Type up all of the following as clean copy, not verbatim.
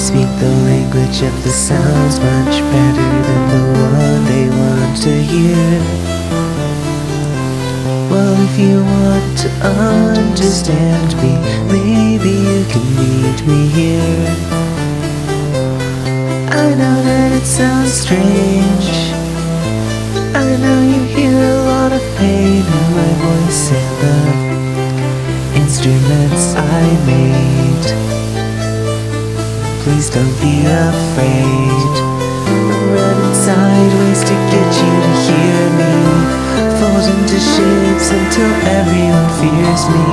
speak the language of the sounds much better than the one they want to hear. Well, if you want to understand me, maybe you can meet me here. I know that it sounds strange. I know you hear a lot of pain in my voice and the instruments I made. Please don't be afraid. I'm running sideways to get you to hear me. Fold into shapes until everyone fears me.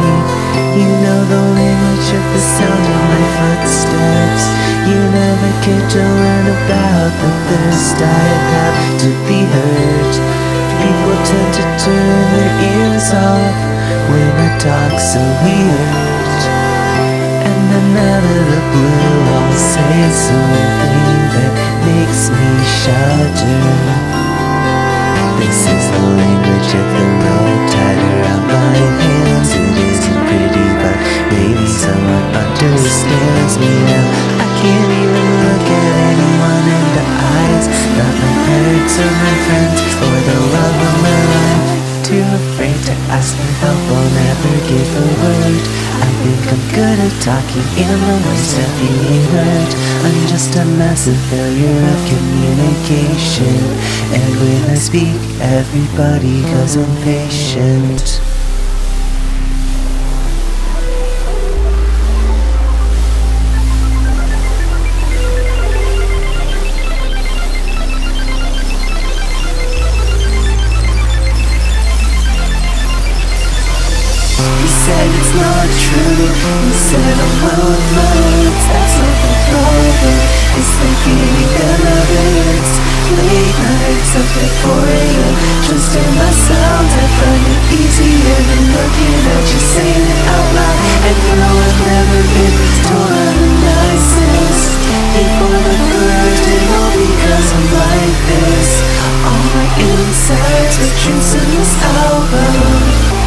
You know the language of the sound of my footsteps. You never get to learn about the thirst I have to be heard. People tend to turn their ears off when I talk so weird. And then out of the blue I'll say something that makes me shudder. This is the language of the road tied around my hands. It isn't pretty, but maybe someone understands me now. I can't even look at anyone in the eyes, not my parents or my friends or the love of my life. Too afraid to ask for help, I'll never give a word. I think I'm good at talking in the worst of being heard. I'm just a massive failure of communication, and when I speak, everybody goes impatient. He said it's not true. He said I'm well of my words. That's nothing over. It's like being another's. Late nights up at 4 a.m. Just in my sound. I find it easier than looking at you saying it out loud. And you know I've never been told I'm the nicest. People look first and all because I'm like this. All my insides are truths in this album.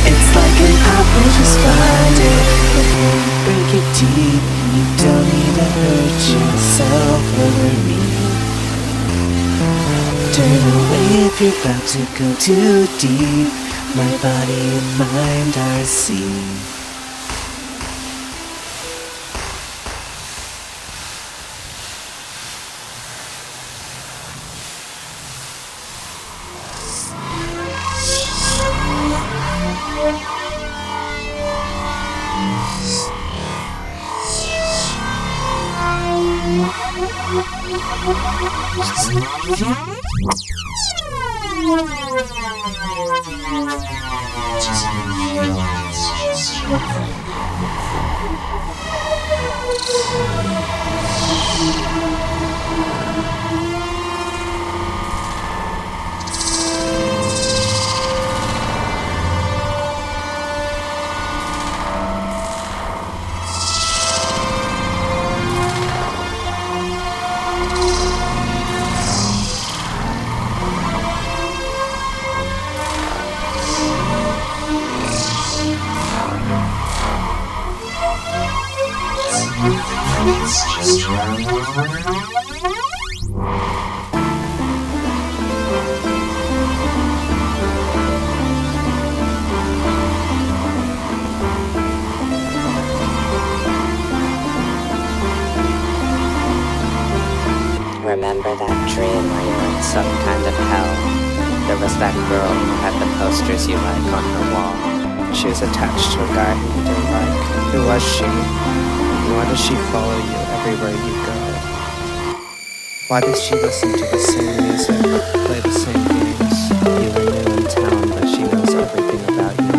It's like an apple, just find it. But when you break it deep, you don't need to hurt yourself over me. Turn away if you're about to go too deep. My body and mind are seen. Remember that dream where you were in some kind of hell? There was that girl who had the posters you like on her wall. She was attached to a guy who you didn't like. Who was she? And why does she follow you everywhere you go? Why does she listen to the same music, play the same games? You were new in town, but she knows everything about you.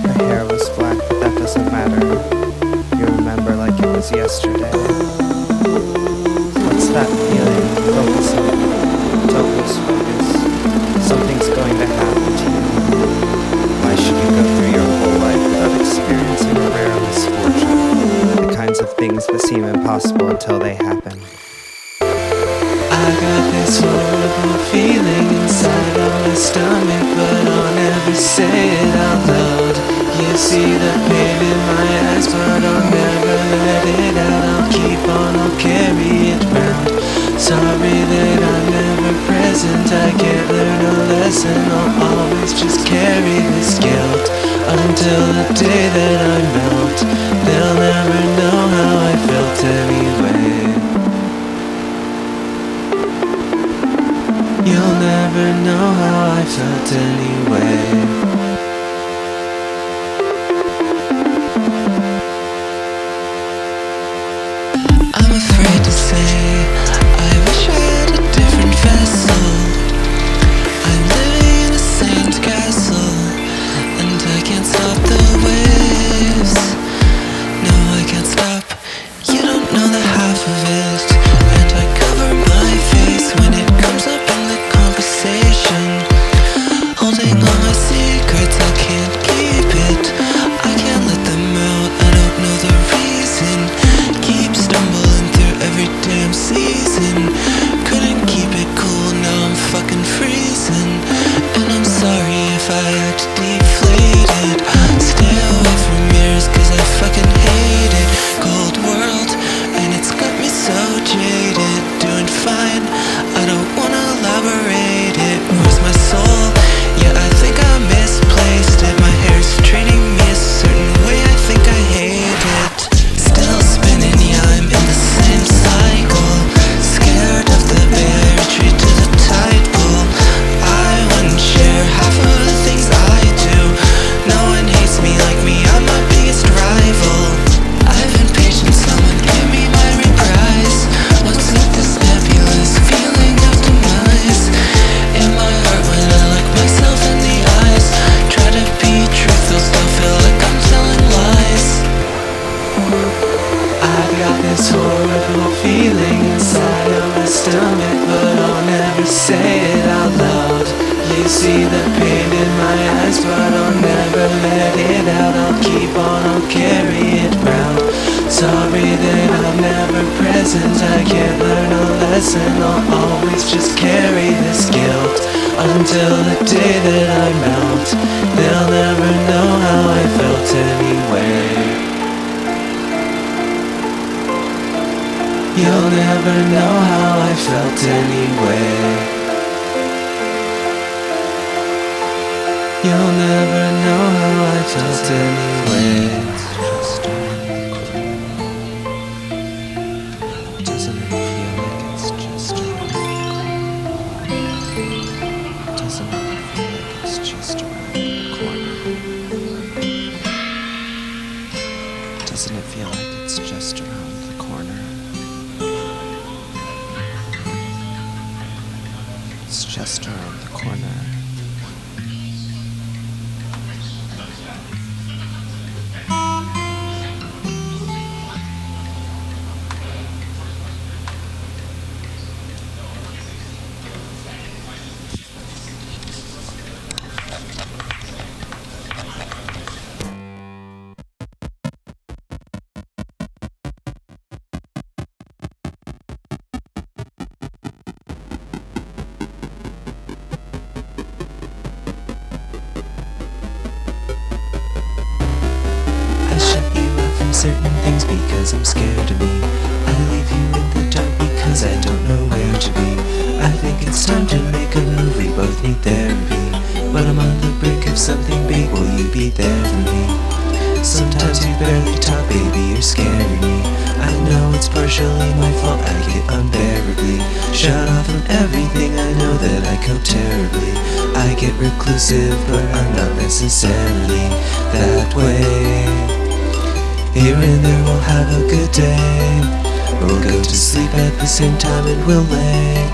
Her hair was black, but that doesn't matter. You remember like it was yesterday. What's that feeling? Focus on it. Focus. Something's going to happen to you. Why should you go through your whole life without experiencing a rare misfortune? The kinds of things that seem impossible until they happen. I got this horrible feeling inside of my stomach, but I'll never say it out loud. You see the pain in my eyes, but I'll never let it out. I'll keep on until the day that I melt. They'll never know how I felt anyway. You'll never know how I felt anyway. I'm afraid to say I wish I had a different vessel. I'm living in a sand castle, and I can't stop the waves. No, I can't stop. You don't know the half of it. And I cover my face when it comes up in the conversation. Holding all my secrets, I can't keep it. I can't let them out, I don't know the reason. Keep stumbling through every damn season. Couldn't keep it cool, now I'm fucking freezing. And I'm sorry if I act deflated. Stay away from mirrors cause I fucking hate it. Cold world, and it's got me so jaded. Doing fine, I don't wanna elaborate it. Where's my soul? Yeah, I think I misplaced it. My hair's treating me a certain way, I think I hate it. Still spinning, yeah, I'm in the same cycle. Scared of the bay, I retreat to the tide pool. I wouldn't share half of the things I do. No one hates me like me, I'm my biggest rival. I've been patient, someone give me my reprise. What's with this nebulous feeling of demise? In my heart when I look myself in the eyes. Try to be truthful, still feel like I'm telling lies. I've got this horrible feeling inside of my stomach, but I'll never say it out loud. You see the pain in my eyes, but I'll never let it out. I'll keep on, I'll carry it round. Sorry that I'm never present, I can't learn a lesson. I'll always just carry this guilt until the day that I melt. They'll never know how I felt anyway. You'll never know how I felt anyway. You'll never know how I felt anyway. Doesn't it feel like it's just around the corner? Doesn't it feel like it's just around the corner? Doesn't it feel like it's just around the corner? It's just around the corner. Certain things because I'm scared of me. I leave you in the dark because I don't know where to be. I think it's time to make a move, we both need therapy. But I'm on the brink of something big, will you be there for me? Sometimes you barely talk, baby, you're scaring me. I know it's partially my fault, I get unbearably shut off from everything, I know that I cope terribly. I get reclusive, but I'm not necessarily that way. Here and there we'll have a good day. We'll go to sleep at the same time and we'll lay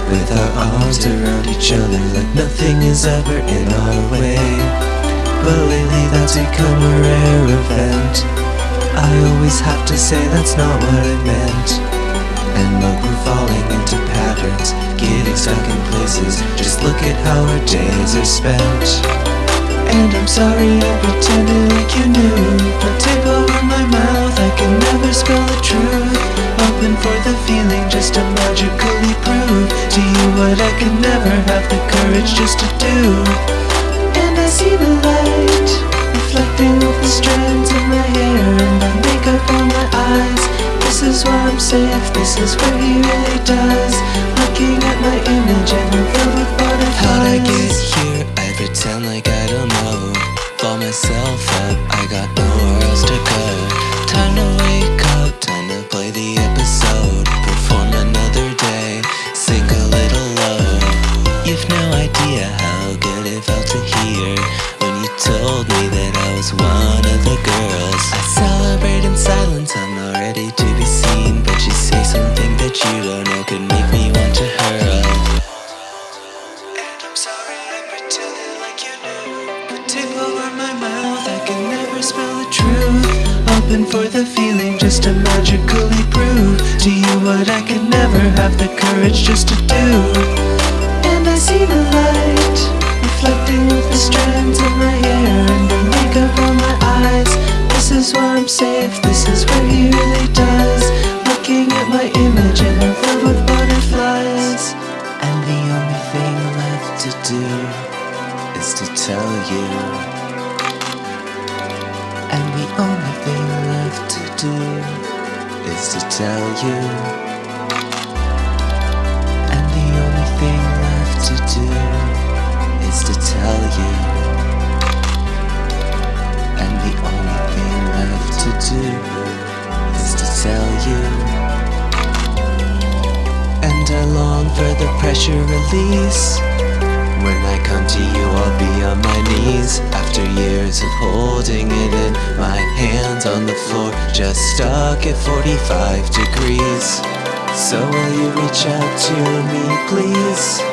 with our arms around each other like nothing is ever in our way. But lately that's become a rare event. I always have to say that's not what I meant. And look, we're falling into patterns, getting stuck in places. Just look at how our days are spent. And I'm sorry I pretended like you knew. Put tape over my mouth, I can never spell the truth. Open for the feeling just to magically prove to you what I could never have the courage just to do. And I see the light reflecting off the strands of my hair and the makeup on my eyes. This is where I'm safe, this is where he really does. Looking at my image and I'm filled with butterflies. How'd I get here? I pretend like I don't know. Fall myself hoping for the feeling just to magically prove to you what I could never have the courage just to do. And I see the light reflecting off the strands of my hair and the makeup on my eyes. This is where I'm safe, this is where he really does. Looking at my image and in love with butterflies. And the only thing left to do is to tell you. And the only thing left to do is to tell you. And the only thing left to do is to tell you. And the only thing left to do is to tell you. And I long for the pressure release. When I come to you, I'll be on my knees. After years of holding it in, my hands on the floor, just stuck at 45 degrees. So will you reach out to me, please?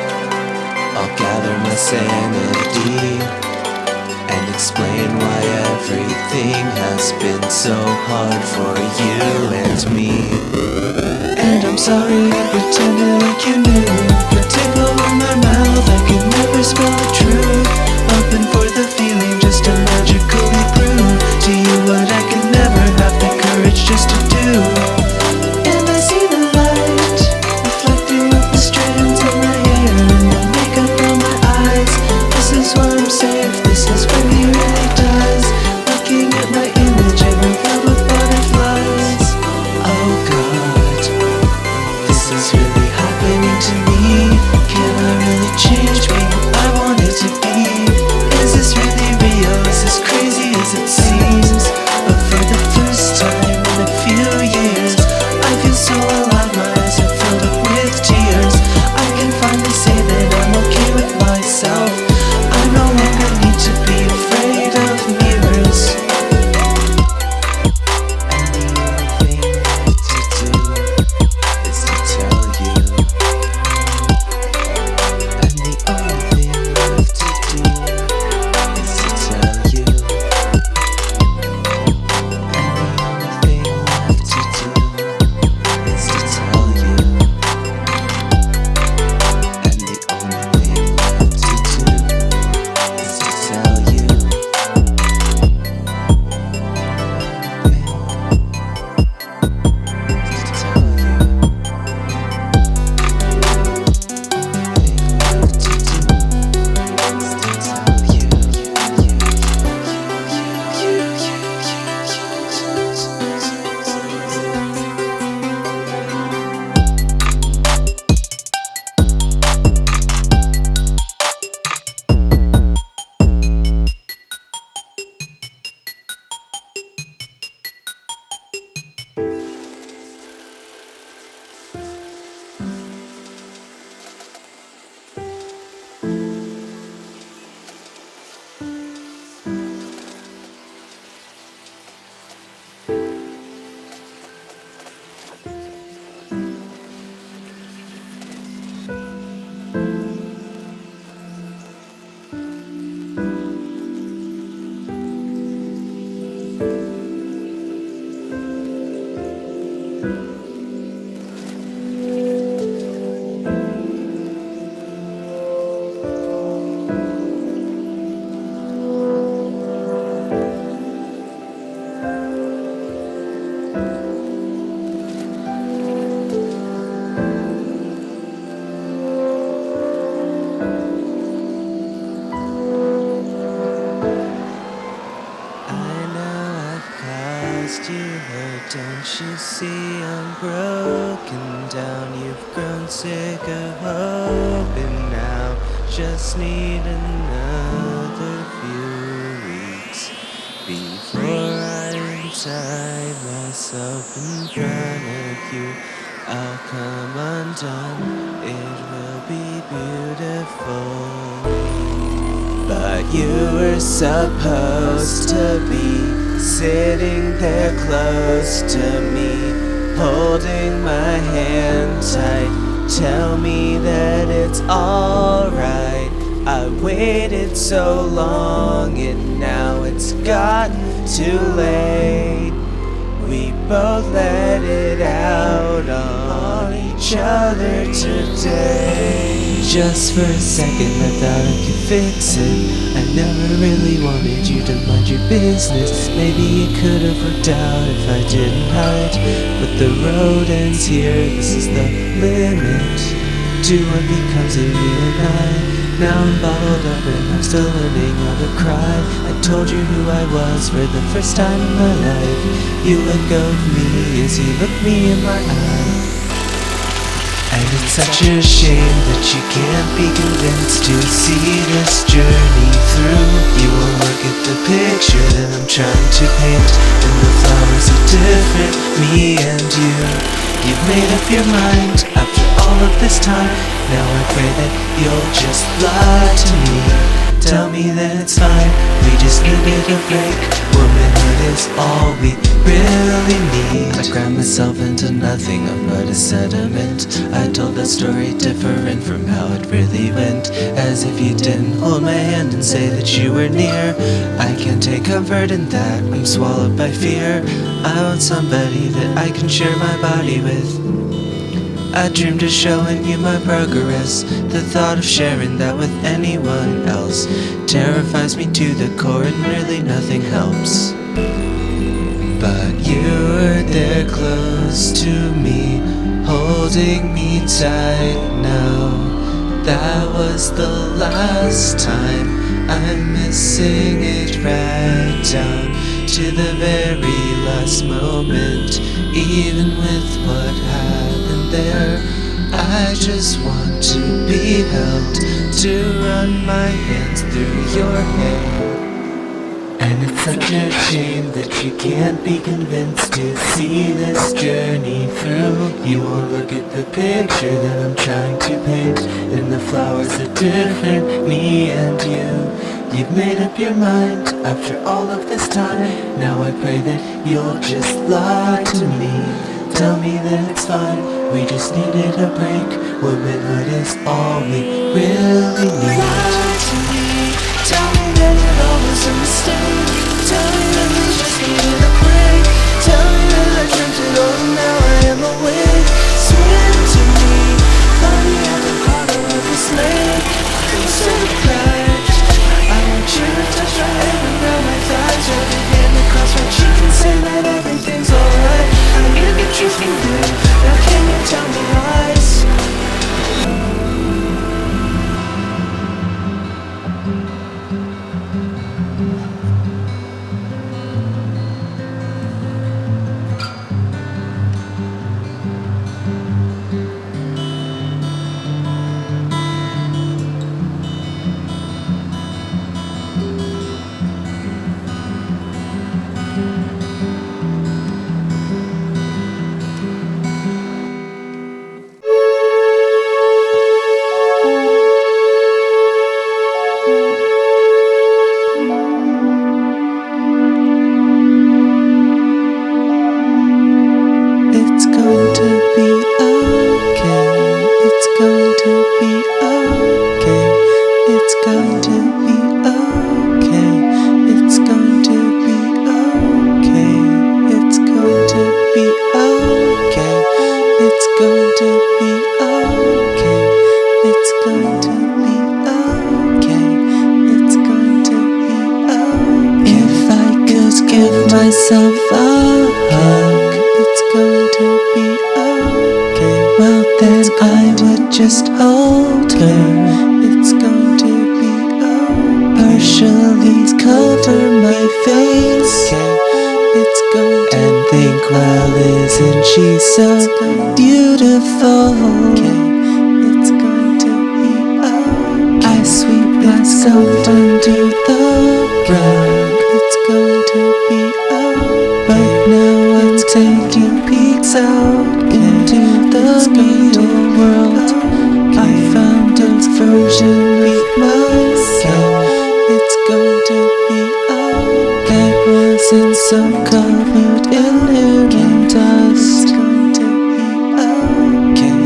I'll gather my sanity and explain why everything has been so hard for you and me. And I'm sorry I pretended like you knew. The tickle in my mouth, I could never spell the truth. Hoping for the feeling just to magically prove to you what I could never have the courage just to do. And I see the light reflecting off the strands of my hair and the makeup on my eyes. This is where I'm safe, this is where he really does. Looking at my image and in love with butterflies. Oh God, this is really happening to me. Can I really change me who I want it to be? Is this really real? Is this crazy as it seems? But for the first time in a few years, I feel so alive, my eyes are filled up with tears. I can finally say that I'm okay with myself. I no longer need to be afraid of mirrors. And the only thing left to do is to tell you. And the only thing left to do is to tell you. And the only thing left to do is to tell you. And the only thing left to do is to tell you. Don't you see I'm broken down? You've grown sick of hope, and now just need another few weeks before I untie myself in front of you. I'll come undone, it will be beautiful. But you were supposed to be sitting there close to me, holding my hand tight. Tell me that it's alright. I waited so long and now it's gotten too late. both let it out on each other today. Just for a second I thought I could fix it. I never really wanted you to mind your business. Maybe it could have worked out if I didn't hide. But the road ends here, this is the limit to what becomes of you and I. Now I'm bottled up and I'm still learning how to cry. I told you who I was for the first time in my life. You let go of me as you looked me in my eye. And it's such a shame that you can't be convinced to see this journey through. You won't look at the picture that I'm trying to paint, and the flowers are different, me and you. You've made up your mind after all of this time. Now I pray that you'll just lie to me. Tell me that it's fine, we just needed a break. Womanhood is all we really need. I crammed myself into nothing, I'm but a sediment. I told that story different from how it really went, as if you didn't hold my hand and say that you were near. I can't take comfort in that, I'm swallowed by fear. I want somebody that I can share my body with. I dreamed of showing you my progress. The thought of sharing that with anyone else terrifies me to the core, and really nothing helps. But you were there close to me, holding me tight now. That was the last time, I'm missing it right down to the very last moment. Even with what happened there, I just want to be held, to run my hands through your hair. And it's such a shame that you can't be convinced to see this journey through. You won't look at the picture that I'm trying to paint, and the flowers are different, me and you. You've made up your mind after all of this time. Now I pray that you'll just lie to me. Tell me that it's fine, we just needed a break. Womanhood is all we really need. Lie to me, tell me that it all was a mistake. Tell me that we just needed a break. Tell me that I dreamt it all and now I am awake. Swim to me, funny at the bottom of this lake. I'm so deprived, I want you to touch my head and now my thighs. Rub your hand across my cheek and say that everything's alright. I knew the truth from you, now can you tell me lies? It's going to be okay. It's going to be okay. It's going to be okay. It's going to be okay. It's going to be okay. It's going to be okay. It's going to be okay. It's going to be okay. If I could give myself a hug, it's going to be okay. Well then I would just hold her. It's going to be okay. Partially cover my face. It's going to and think, well, isn't she so beautiful? It's going to be okay. I sweep myself under the rug. It's going to be okay. But now I'm taking peeks out into the real world. I found a version of myself. It's going to be okay. That wasn't so covered in hair and dust. It's going to be okay.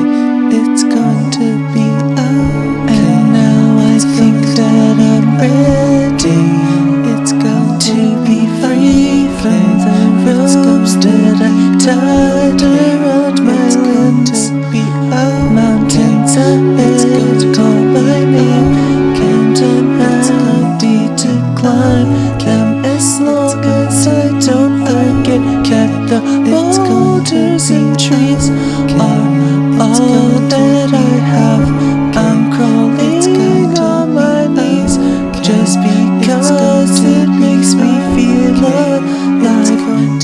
It's going to be okay. And now I think that I'm ready. It's going to be free from the road. ropes that I tied around my limbs. Mountains ahead call my name. Can't unhappy to climb them as long as I don't forget that the boulders and trees are all that I have. I'm crawling on my knees just because it makes me feel alive.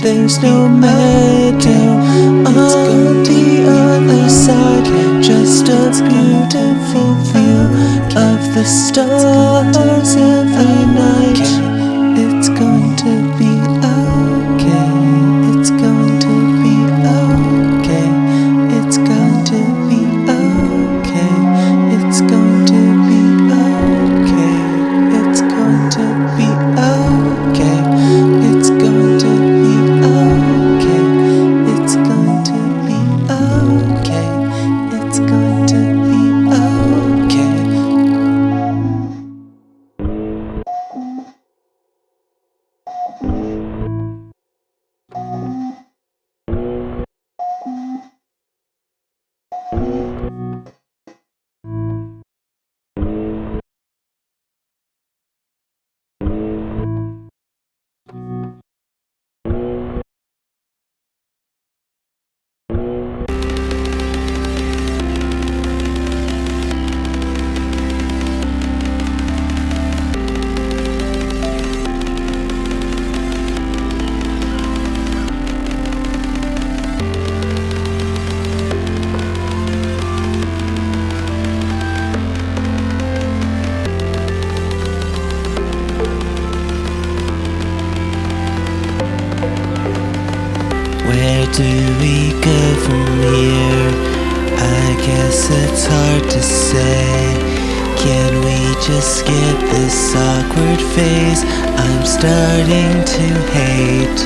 There's no meadow on the other side, just a beautiful view of the stars every night. It's going to be okay. It's going to be okay. It's going to be okay. It's going to be okay. It's going to be okay. It's going to be okay. It's going to be okay. It's going to be okay. Where do we go from here? I guess it's hard to say. Can we just skip this awkward phase? I'm starting to hate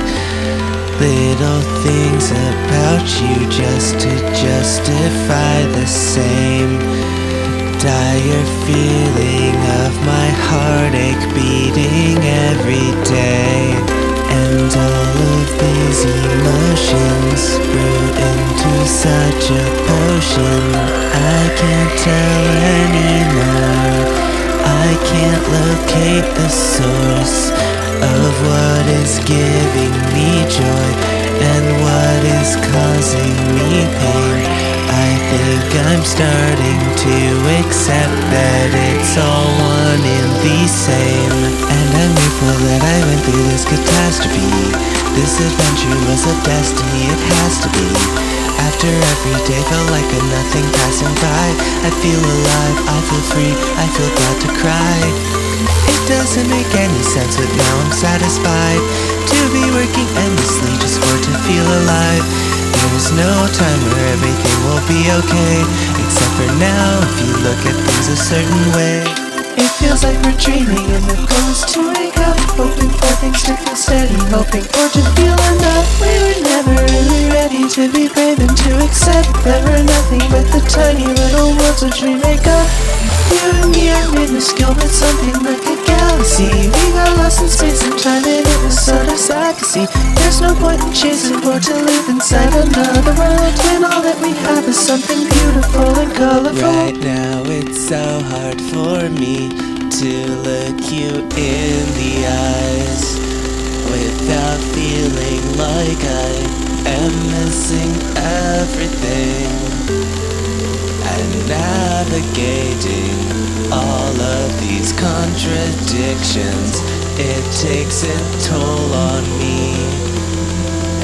little things about you just to justify the same dire feeling of my heartache beating every day. And all of these emotions brew into such a potion. I can't tell anymore. I can't locate the source of what is giving me joy and what is causing me pain. I think I'm starting to accept that it's all one in the same. And I'm grateful that I went through this catastrophe. This adventure was a destiny, it has to be. After every day felt like a nothing passing by. I feel alive, I feel free, I feel glad to cry. It doesn't make any sense, but now I'm satisfied to be working endlessly just for it to feel alive. There's no time where everything will be okay, except for now if you look at things a certain way. It feels like we're dreaming and the goal is to wake up, hoping for things to feel steady, hoping for to feel enough. We were never really ready to be brave and to accept that we're nothing but the tiny little worlds which we make up. You and me are minuscule but something like a galaxy. We got lost in space and time and it was sort of sad to see. There's no point in chasing or to live inside another world when all that we have is something beautiful and colorful. Right now it's so hard for me to look you in the eyes without feeling like I am missing everything. And navigating all of these contradictions, it takes a toll on me.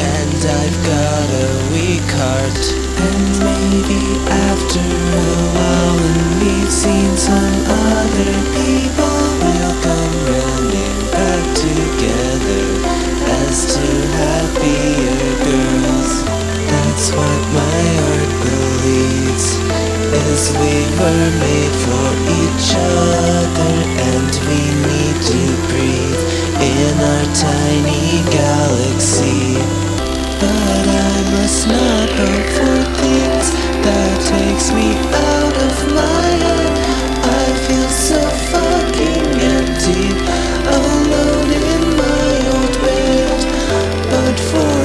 And I've got a weak heart. And maybe after a while when we've seen some other people, we'll come running back together as two happier girls. That's what my heart believes, is we were made for each other and we need to breathe in our tiny galaxy. But I must not hope for things that takes me out of my head. I feel so fucking empty, alone in my old bed. But for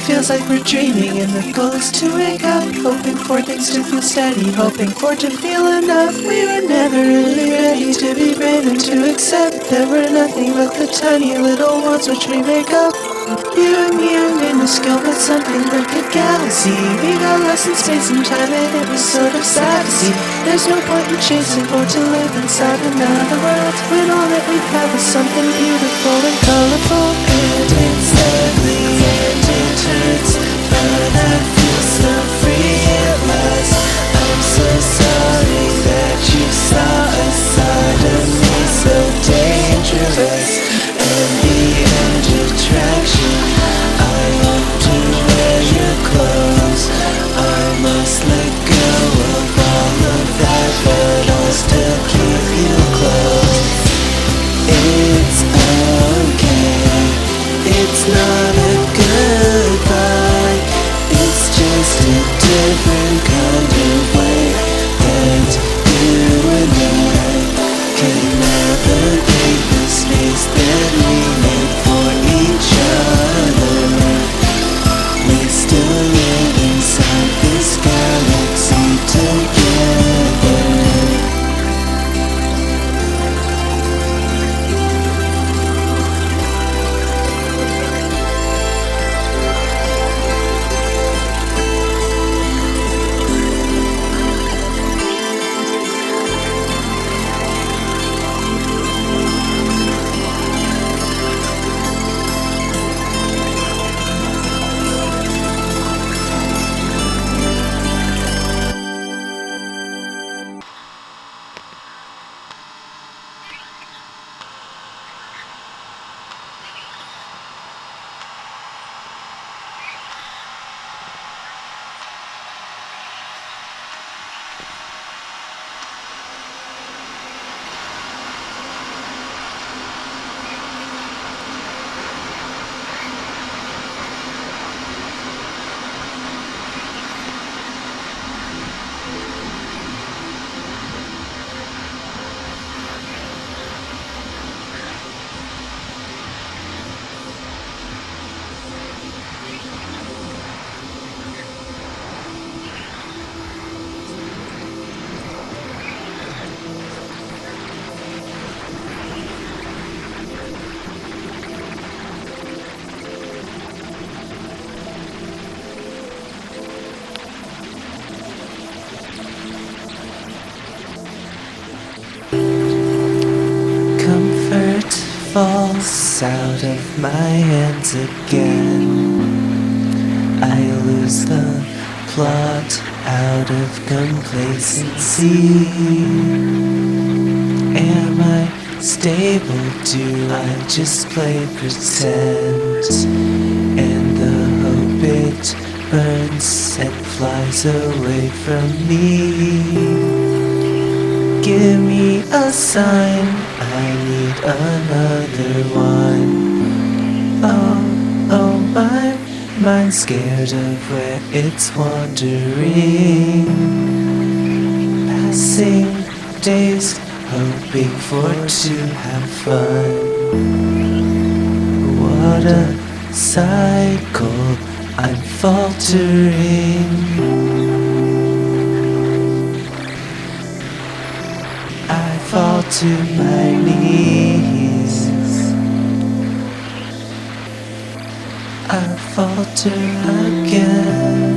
feels like we're dreaming, and the goal is to wake up, hoping for things to feel steady, hoping for to feel enough. We were never really ready to be brave and to accept that we're nothing but the tiny little worlds which we make up. You and me are minuscule, but something like a galaxy. We got lost in space and time, and it was sort of sad to see. There's no point in chasing for to live inside another world, when all that we have is something beautiful and colorful. And it's ugly and it hurts, but I feel so free at last. I'm so sorry that you saw a side of me so dangerous. And the end attraction, I want to wear your clothes. I must let go of all of that, but I'll still keep you close. It's okay, it's not a goodbye, it's just a different kind of way that you and I can navigate the space that we made for each other. We still live inside this galaxy together. Comfort falls out of my hands again. I lose the plot out of complacency. Am I stable? Do I just play pretend? And the hope it burns and flies away from me. Give me a sign, I need another one. Oh, my mind's scared of where it's wandering. Passing days, hoping for to have fun. What a cycle, I'm faltering. I fall to my knees. I falter again.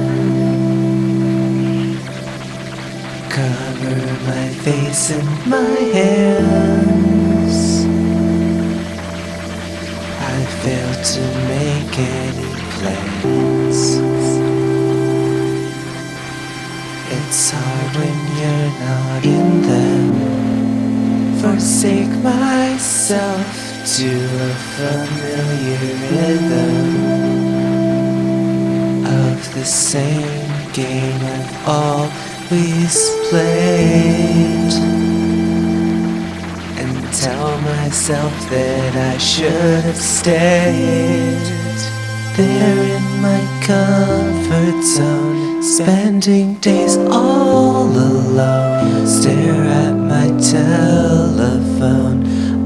Cover my face in my hands. I fail to make any plans. It's hard when you're not in them. Forsake myself to a familiar rhythm of the same game I've always played, and tell myself that I should have stayed there in my comfort zone, spending days all alone. Stare at my telephone,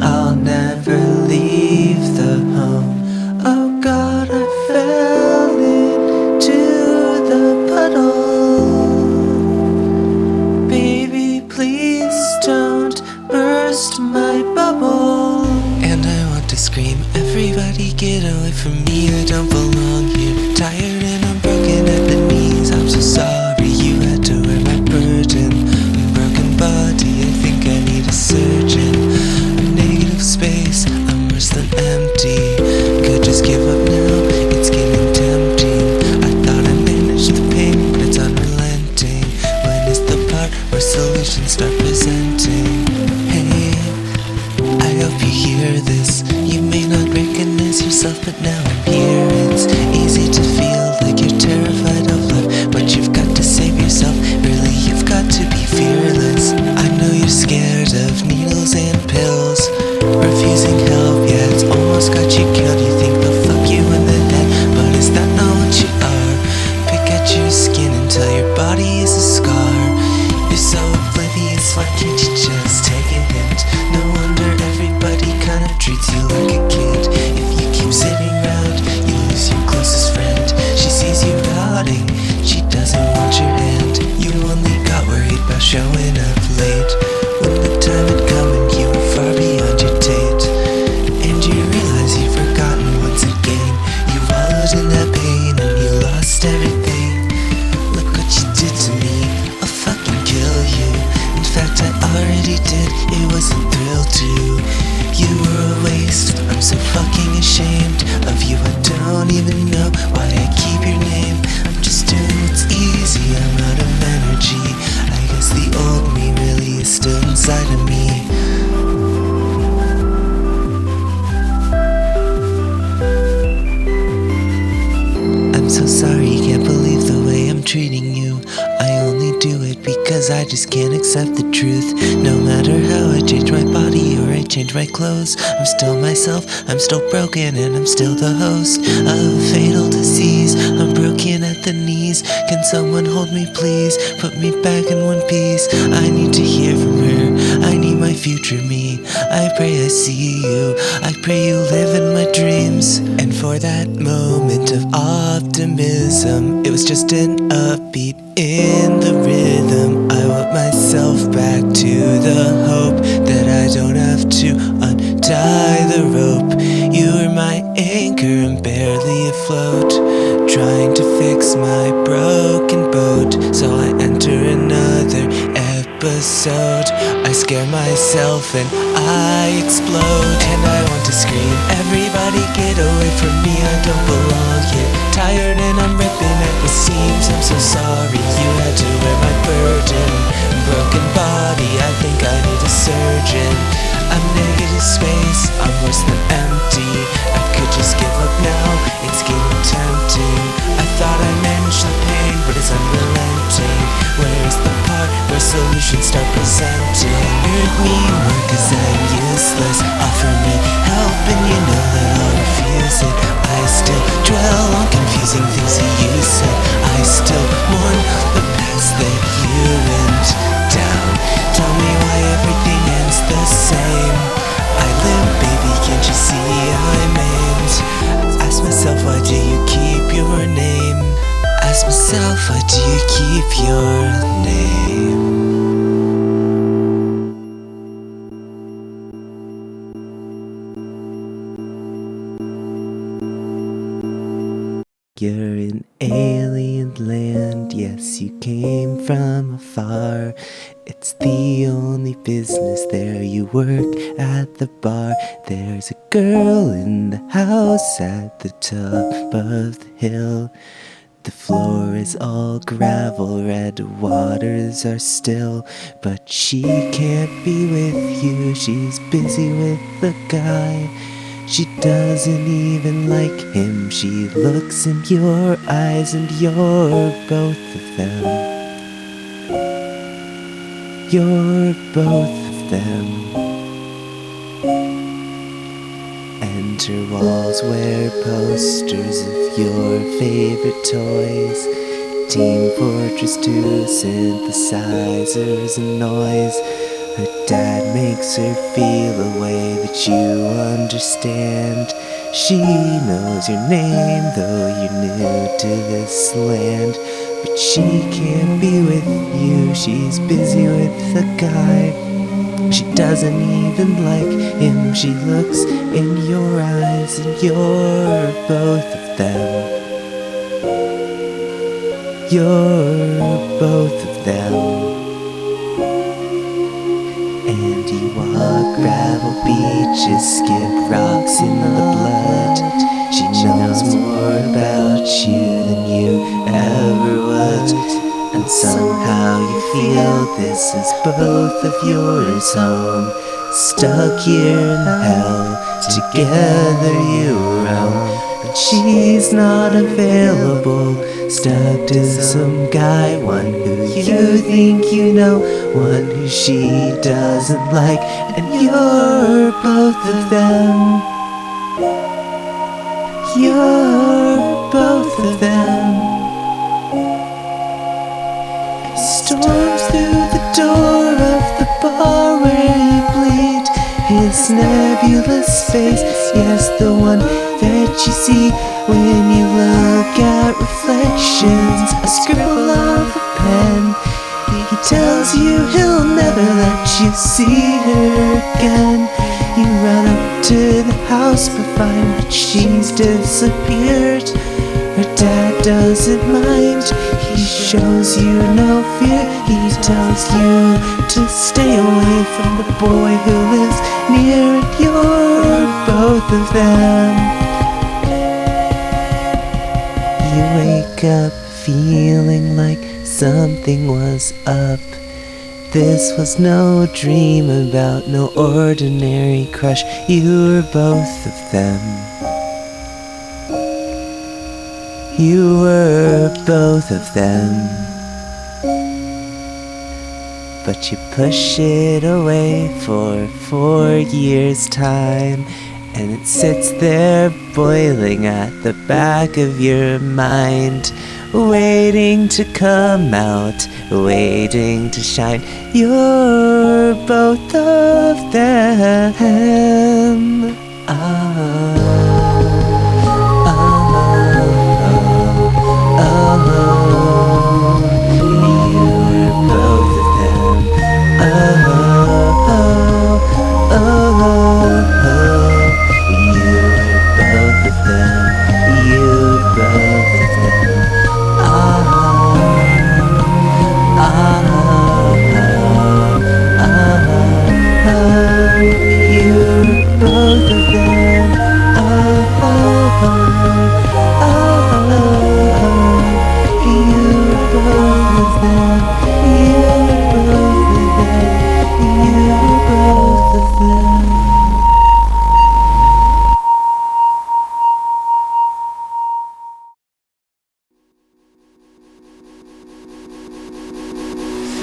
I'll never leave the home. Oh God, I fell in She doesn't even like him. She looks in your eyes and you're both of them. You're both of them. And you walk gravel beaches, skip rocks in the blood. She knows more about you than you ever would. And somehow you feel this is both of yours home. Stuck here in hell, together you roam. But she's not available, stuck to some guy, one who you think you know, one who she doesn't like. And you're both of them. You're both of them. He storms through the door of the bar where you bleed. His nebulous face, yes, the one that you see when you look at reflections. A scribble of a pen. He tells you he'll never let you see her again. You run up to the house but find that she's disappeared. Her dad doesn't mind, he shows you no fear. He tells you to stay away from the boy who lives near. And you're both of them. You wake up feeling like something was up. This was no dream about no ordinary crush. You were both of them. You were both of them. But you push it away for 4 years' time, and it sits there boiling at the back of your mind, waiting to come out, waiting to shine. You're both of them.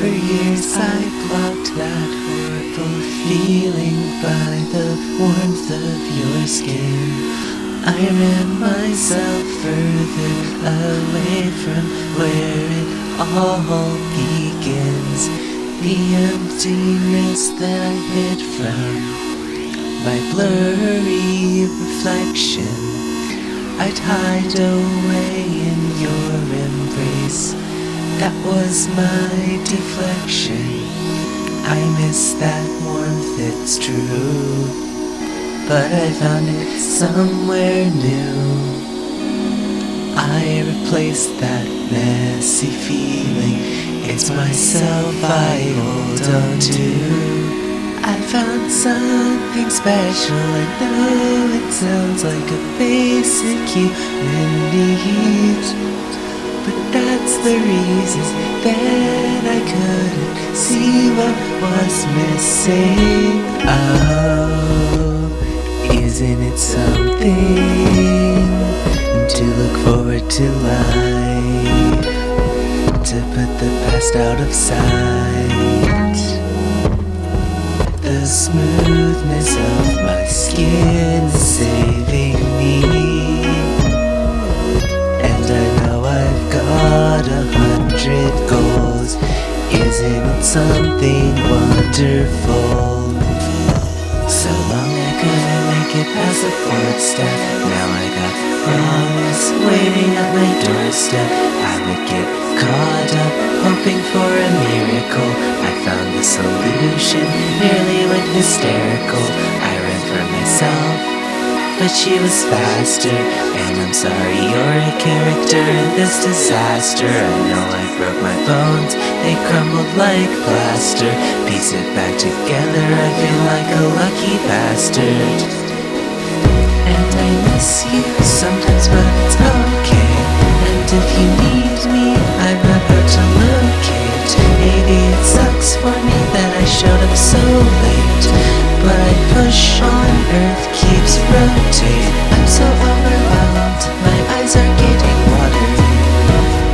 For years I blocked that horrible feeling by the warmth of your skin. I ran myself further away from where it all begins. The emptiness that I hid from my blurry reflection, I'd hide away in your embrace. That was my deflection. I miss that warmth, it's true, but I found it somewhere new. I replaced that messy feeling. It's myself I hold on to. I found something special. I know it sounds like a basic human need, but that's the reason that I couldn't see what was missing. Oh, isn't it something to look forward to life, to put the past out of sight? The smoothness of my skin is saving me, and I know I've got 100 goals. Isn't it something wonderful? So long I couldn't make it past the 4th step. Now I got promise waiting at my doorstep. I would get caught up hoping for a miracle. I found the the solution. Nearly went hysterical, I ran for myself, but she was faster. And I'm sorry, you're a character in this disaster. I know I broke my bones, they crumbled like plaster. Piece it back together, I feel like a lucky bastard. And I miss you sometimes, but it's okay. And if you need me, I'm not hard to locate. Maybe it sucks for me that I showed up so late, but I push on, earth keeps rotating. I'm so overwhelmed, my eyes are getting watery.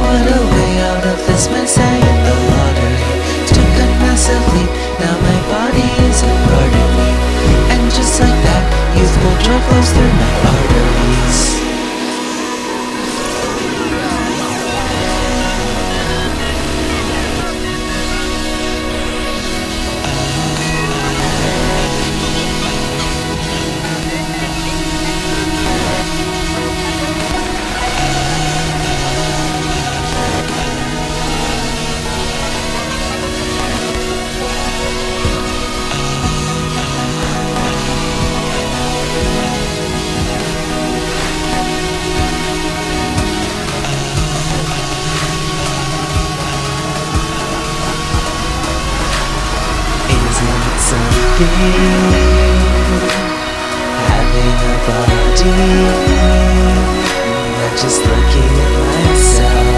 What a way out of this mess, I hit the lottery. Took a massive leap, now my body is a part of me. And just like that, youthful joy flows through my arteries. Having a body, not just looking at myself.